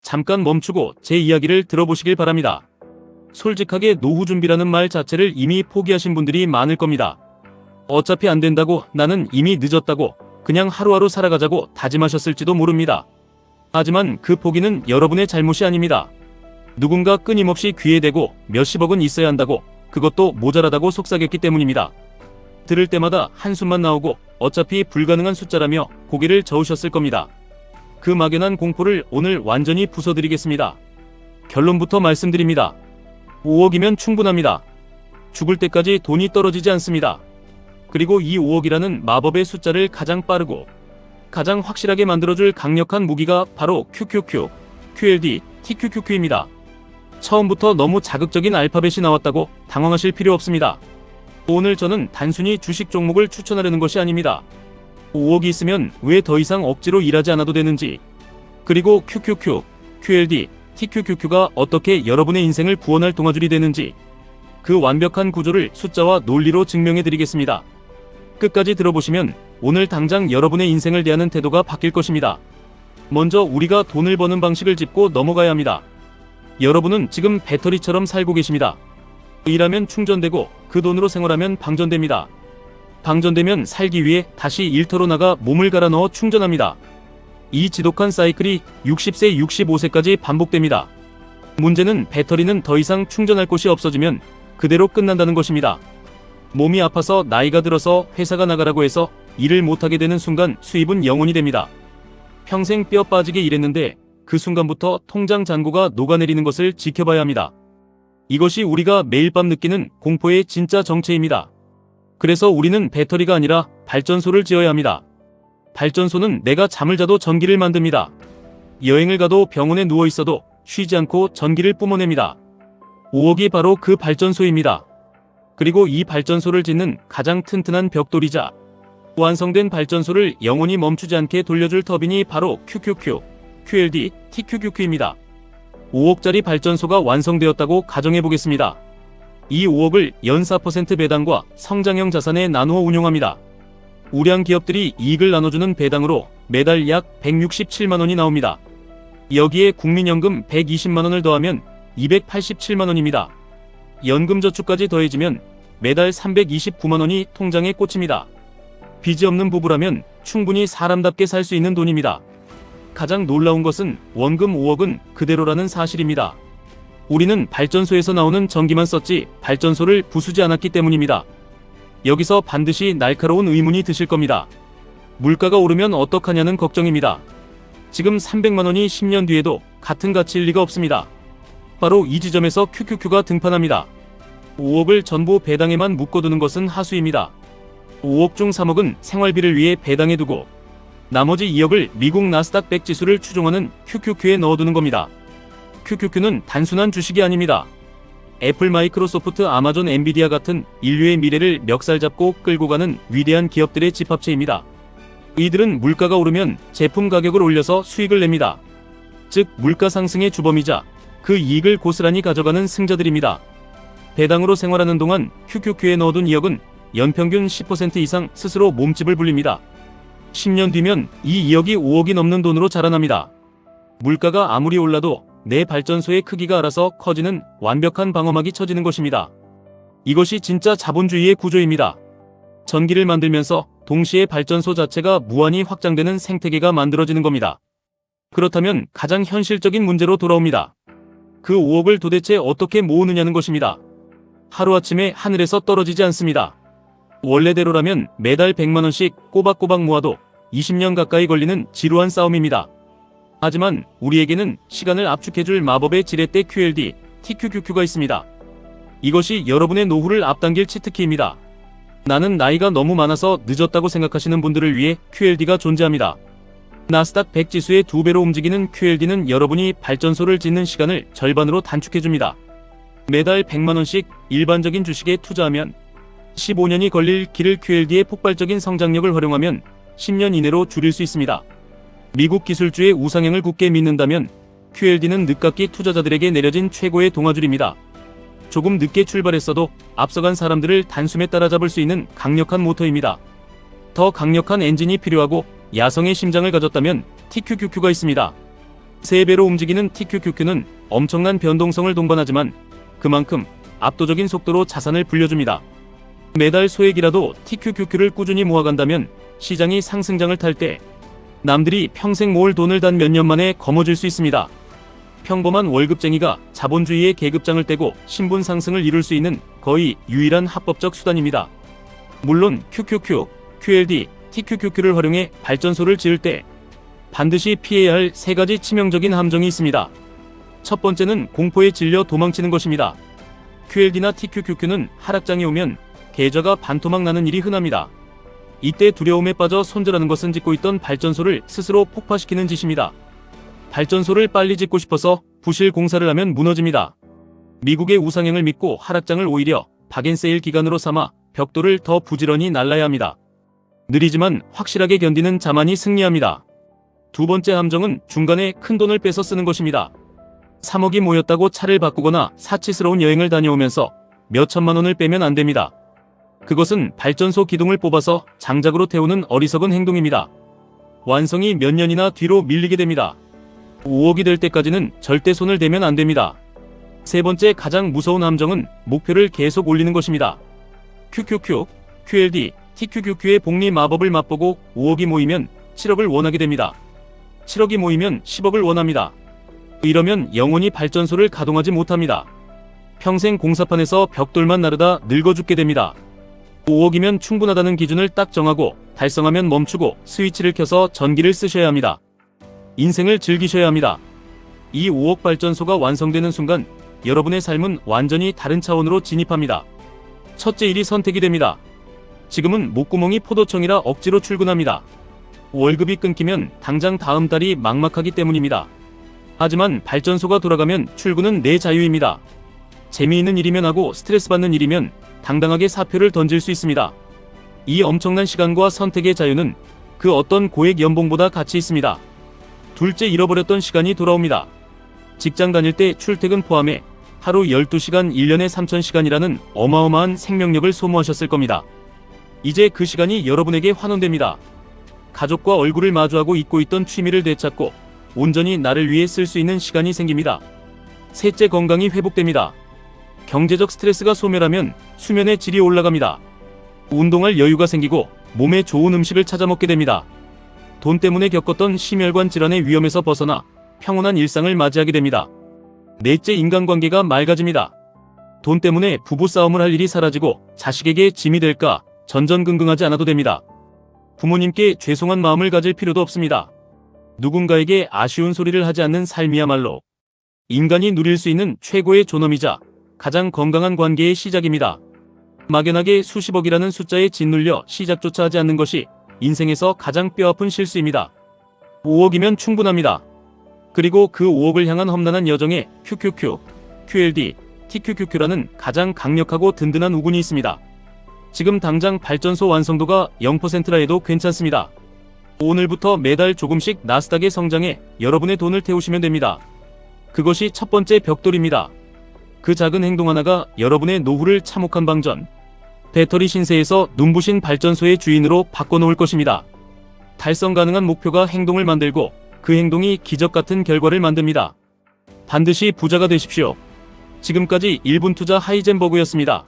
잠깐 멈추고 제 이야기를 들어보시길 바랍니다. 솔직하게 노후 준비라는 말 자체를 이미 포기하신 분들이 많을 겁니다. 어차피 안 된다고, 나는 이미 늦었다고, 그냥 하루하루 살아가자고 다짐하셨을지도 모릅니다. 하지만 그 포기는 여러분의 잘못이 아닙니다. 누군가 끊임없이 귀에 대고 몇십억은 있어야 한다고, 그것도 모자라다고 속삭였기 때문입니다. 들을 때마다 한숨만 나오고 어차피 불가능한 숫자라며 고개를 저으셨을 겁니다. 그 막연한 공포를 오늘 완전히 부숴드리겠습니다. 결론부터 말씀드립니다. 5억이면 충분합니다. 죽을 때까지 돈이 떨어지지 않습니다. 그리고 이 5억이라는 마법의 숫자를 가장 빠르고 가장 확실하게 만들어줄 강력한 무기가 바로 QQQ, QLD, TQQQ입니다. 처음부터 너무 자극적인 알파벳이 나왔다고 당황하실 필요 없습니다. 오늘 저는 단순히 주식 종목을 추천하려는 것이 아닙니다. 5억이 있으면 왜 더 이상 억지로 일하지 않아도 되는지, 그리고 QQQ, QLD, TQQQ가 어떻게 여러분의 인생을 구원할 동아줄이 되는지, 그 완벽한 구조를 숫자와 논리로 증명해드리겠습니다. 끝까지 들어보시면 오늘 당장 여러분의 인생을 대하는 태도가 바뀔 것입니다. 먼저 우리가 돈을 버는 방식을 짚고 넘어가야 합니다. 여러분은 지금 배터리처럼 살고 계십니다. 일하면 충전되고 그 돈으로 생활하면 방전됩니다. 방전되면 살기 위해 다시 일터로 나가 몸을 갈아 넣어 충전합니다. 이 지독한 사이클이 60세, 65세까지 반복됩니다. 문제는 배터리는 더 이상 충전할 곳이 없어지면 그대로 끝난다는 것입니다. 몸이 아파서 나이가 들어서 회사가 나가라고 해서 일을 못하게 되는 순간 수입은 0원이 됩니다. 평생 뼈 빠지게 일했는데 그 순간부터 통장 잔고가 녹아내리는 것을 지켜봐야 합니다. 이것이 우리가 매일 밤 느끼는 공포의 진짜 정체입니다. 그래서 우리는 배터리가 아니라 발전소를 지어야 합니다. 발전소는 내가 잠을 자도 전기를 만듭니다. 여행을 가도 병원에 누워 있어도 쉬지 않고 전기를 뿜어냅니다. 5억이 바로 그 발전소입니다. 그리고 이 발전소를 짓는 가장 튼튼한 벽돌이자 완성된 발전소를 영원히 멈추지 않게 돌려줄 터빈이 바로 QQQ, QLD, TQQQ입니다. 5억짜리 발전소가 완성되었다고 가정해보겠습니다. 이 5억을 연 4% 배당과 성장형 자산에 나누어 운용합니다. 우량 기업들이 이익을 나눠주는 배당으로 매달 약 167만원이 나옵니다. 여기에 국민연금 120만원을 더하면 287만원입니다. 연금저축까지 더해지면 매달 329만원이 통장에 꽂힙니다. 빚이 없는 부부라면 충분히 사람답게 살 수 있는 돈입니다. 가장 놀라운 것은 원금 5억은 그대로라는 사실입니다. 우리는 발전소에서 나오는 전기만 썼지 발전소를 부수지 않았기 때문입니다. 여기서 반드시 날카로운 의문이 드실 겁니다. 물가가 오르면 어떡하냐는 걱정입니다. 지금 300만원이 10년 뒤에도 같은 가치일 리가 없습니다. 바로 이 지점에서 QQQ가 등판합니다. 5억을 전부 배당에만 묶어두는 것은 하수입니다. 5억 중 3억은 생활비를 위해 배당해두고 나머지 2억을 미국 나스닥 100 지수를 추종하는 QQQ에 넣어두는 겁니다. QQQ는 단순한 주식이 아닙니다. 애플, 마이크로소프트, 아마존, 엔비디아 같은 인류의 미래를 멱살 잡고 끌고 가는 위대한 기업들의 집합체입니다. 이들은 물가가 오르면 제품 가격을 올려서 수익을 냅니다. 즉 물가 상승의 주범이자 그 이익을 고스란히 가져가는 승자들입니다. 배당으로 생활하는 동안 QQQ에 넣어둔 2억은 연평균 10% 이상 스스로 몸집을 불립니다. 10년 뒤면 이 2억이 5억이 넘는 돈으로 자라납니다. 물가가 아무리 올라도 내 발전소의 크기가 알아서 커지는 완벽한 방어막이 쳐지는 것입니다. 이것이 진짜 자본주의의 구조입니다. 전기를 만들면서 동시에 발전소 자체가 무한히 확장되는 생태계가 만들어지는 겁니다. 그렇다면 가장 현실적인 문제로 돌아옵니다. 그 5억을 도대체 어떻게 모으느냐는 것입니다. 하루아침에 하늘에서 떨어지지 않습니다. 원래대로라면 매달 100만원씩 꼬박꼬박 모아도 20년 가까이 걸리는 지루한 싸움입니다. 하지만 우리에게는 시간을 압축해줄 마법의 지렛대 QLD, TQQQ가 있습니다. 이것이 여러분의 노후를 앞당길 치트키입니다. 나는 나이가 너무 많아서 늦었다고 생각하시는 분들을 위해 QLD가 존재합니다. 나스닥 100 지수의 2배로 움직이는 QLD는 여러분이 발전소를 짓는 시간을 절반으로 단축해줍니다. 매달 100만원씩 일반적인 주식에 투자하면 15년이 걸릴 길을 QLD의 폭발적인 성장력을 활용하면 10년 이내로 줄일 수 있습니다. 미국 기술주의 우상향을 굳게 믿는다면 QLD는 늦깎이 투자자들에게 내려진 최고의 동아줄입니다. 조금 늦게 출발했어도 앞서간 사람들을 단숨에 따라잡을 수 있는 강력한 모터입니다. 더 강력한 엔진이 필요하고 야성의 심장을 가졌다면 TQQQ가 있습니다. 3배로 움직이는 TQQQ는 엄청난 변동성을 동반하지만 그만큼 압도적인 속도로 자산을 불려줍니다. 매달 소액이라도 TQQQ를 꾸준히 모아간다면 시장이 상승장을 탈 때 남들이 평생 모을 돈을 단 몇 년 만에 거머쥘 수 있습니다. 평범한 월급쟁이가 자본주의의 계급장을 떼고 신분 상승을 이룰 수 있는 거의 유일한 합법적 수단입니다. 물론 QQQ, QLD, TQQQ를 활용해 발전소를 지을 때 반드시 피해야 할 3가지 치명적인 함정이 있습니다. 첫 번째는 공포에 질려 도망치는 것입니다. QLD나 TQQQ는 하락장이 오면 계좌가 반토막 나는 일이 흔합니다. 이때 두려움에 빠져 손절하는 것은 짓고 있던 발전소를 스스로 폭파시키는 짓입니다. 발전소를 빨리 짓고 싶어서 부실 공사를 하면 무너집니다. 미국의 우상향을 믿고 하락장을 오히려 박앤세일 기간으로 삼아 벽돌을 더 부지런히 날라야 합니다. 느리지만 확실하게 견디는 자만이 승리합니다. 두 번째 함정은 중간에 큰 돈을 빼서 쓰는 것입니다. 3억이 모였다고 차를 바꾸거나 사치스러운 여행을 다녀오면서 몇 천만 원을 빼면 안 됩니다. 그것은 발전소 기둥을 뽑아서 장작으로 태우는 어리석은 행동입니다. 완성이 몇 년이나 뒤로 밀리게 됩니다. 5억이 될 때까지는 절대 손을 대면 안 됩니다. 세 번째 가장 무서운 함정은 목표를 계속 올리는 것입니다. QQQ, QLD, TQQQ의 복리 마법을 맛보고 5억이 모이면 7억을 원하게 됩니다. 7억이 모이면 10억을 원합니다. 이러면 영원히 발전소를 가동하지 못합니다. 평생 공사판에서 벽돌만 나르다 늙어 죽게 됩니다. 5억이면 충분하다는 기준을 딱 정하고 달성하면 멈추고 스위치를 켜서 전기를 쓰셔야 합니다. 인생을 즐기셔야 합니다. 이 5억 발전소가 완성되는 순간 여러분의 삶은 완전히 다른 차원으로 진입합니다. 첫째 일이 선택이 됩니다. 지금은 목구멍이 포도청이라 억지로 출근합니다. 월급이 끊기면 당장 다음 달이 막막하기 때문입니다. 하지만 발전소가 돌아가면 출근은 내 자유입니다. 재미있는 일이면 하고 스트레스 받는 일이면 당당하게 사표를 던질 수 있습니다. 이 엄청난 시간과 선택의 자유는 그 어떤 고액 연봉보다 가치 있습니다. 둘째, 잃어버렸던 시간이 돌아옵니다. 직장 다닐 때 출퇴근 포함해 하루 12시간 1년에 3,000시간이라는 어마어마한 생명력을 소모하셨을 겁니다. 이제 그 시간이 여러분에게 환원됩니다. 가족과 얼굴을 마주하고 잊고 있던 취미를 되찾고 온전히 나를 위해 쓸 수 있는 시간이 생깁니다. 셋째, 건강이 회복됩니다. 경제적 스트레스가 소멸하면 수면의 질이 올라갑니다. 운동할 여유가 생기고 몸에 좋은 음식을 찾아 먹게 됩니다. 돈 때문에 겪었던 심혈관 질환의 위험에서 벗어나 평온한 일상을 맞이하게 됩니다. 넷째, 인간관계가 맑아집니다. 돈 때문에 부부싸움을 할 일이 사라지고 자식에게 짐이 될까 전전긍긍하지 않아도 됩니다. 부모님께 죄송한 마음을 가질 필요도 없습니다. 누군가에게 아쉬운 소리를 하지 않는 삶이야말로 인간이 누릴 수 있는 최고의 존엄이자 가장 건강한 관계의 시작입니다. 막연하게 수십억이라는 숫자에 짓눌려 시작조차 하지 않는 것이 인생에서 가장 뼈아픈 실수입니다. 5억이면 충분합니다. 그리고 그 5억을 향한 험난한 여정에 QQQ, QLD, TQQQ라는 가장 강력하고 든든한 우군이 있습니다. 지금 당장 발전소 완성도가 0%라 해도 괜찮습니다. 오늘부터 매달 조금씩 나스닥의 성장에 여러분의 돈을 태우시면 됩니다. 그것이 첫 번째 벽돌입니다. 그 작은 행동 하나가 여러분의 노후를 참혹한 방전, 배터리 신세에서 눈부신 발전소의 주인으로 바꿔놓을 것입니다. 달성 가능한 목표가 행동을 만들고 그 행동이 기적 같은 결과를 만듭니다. 반드시 부자가 되십시오. 지금까지 1분 투자 하이젠버그였습니다.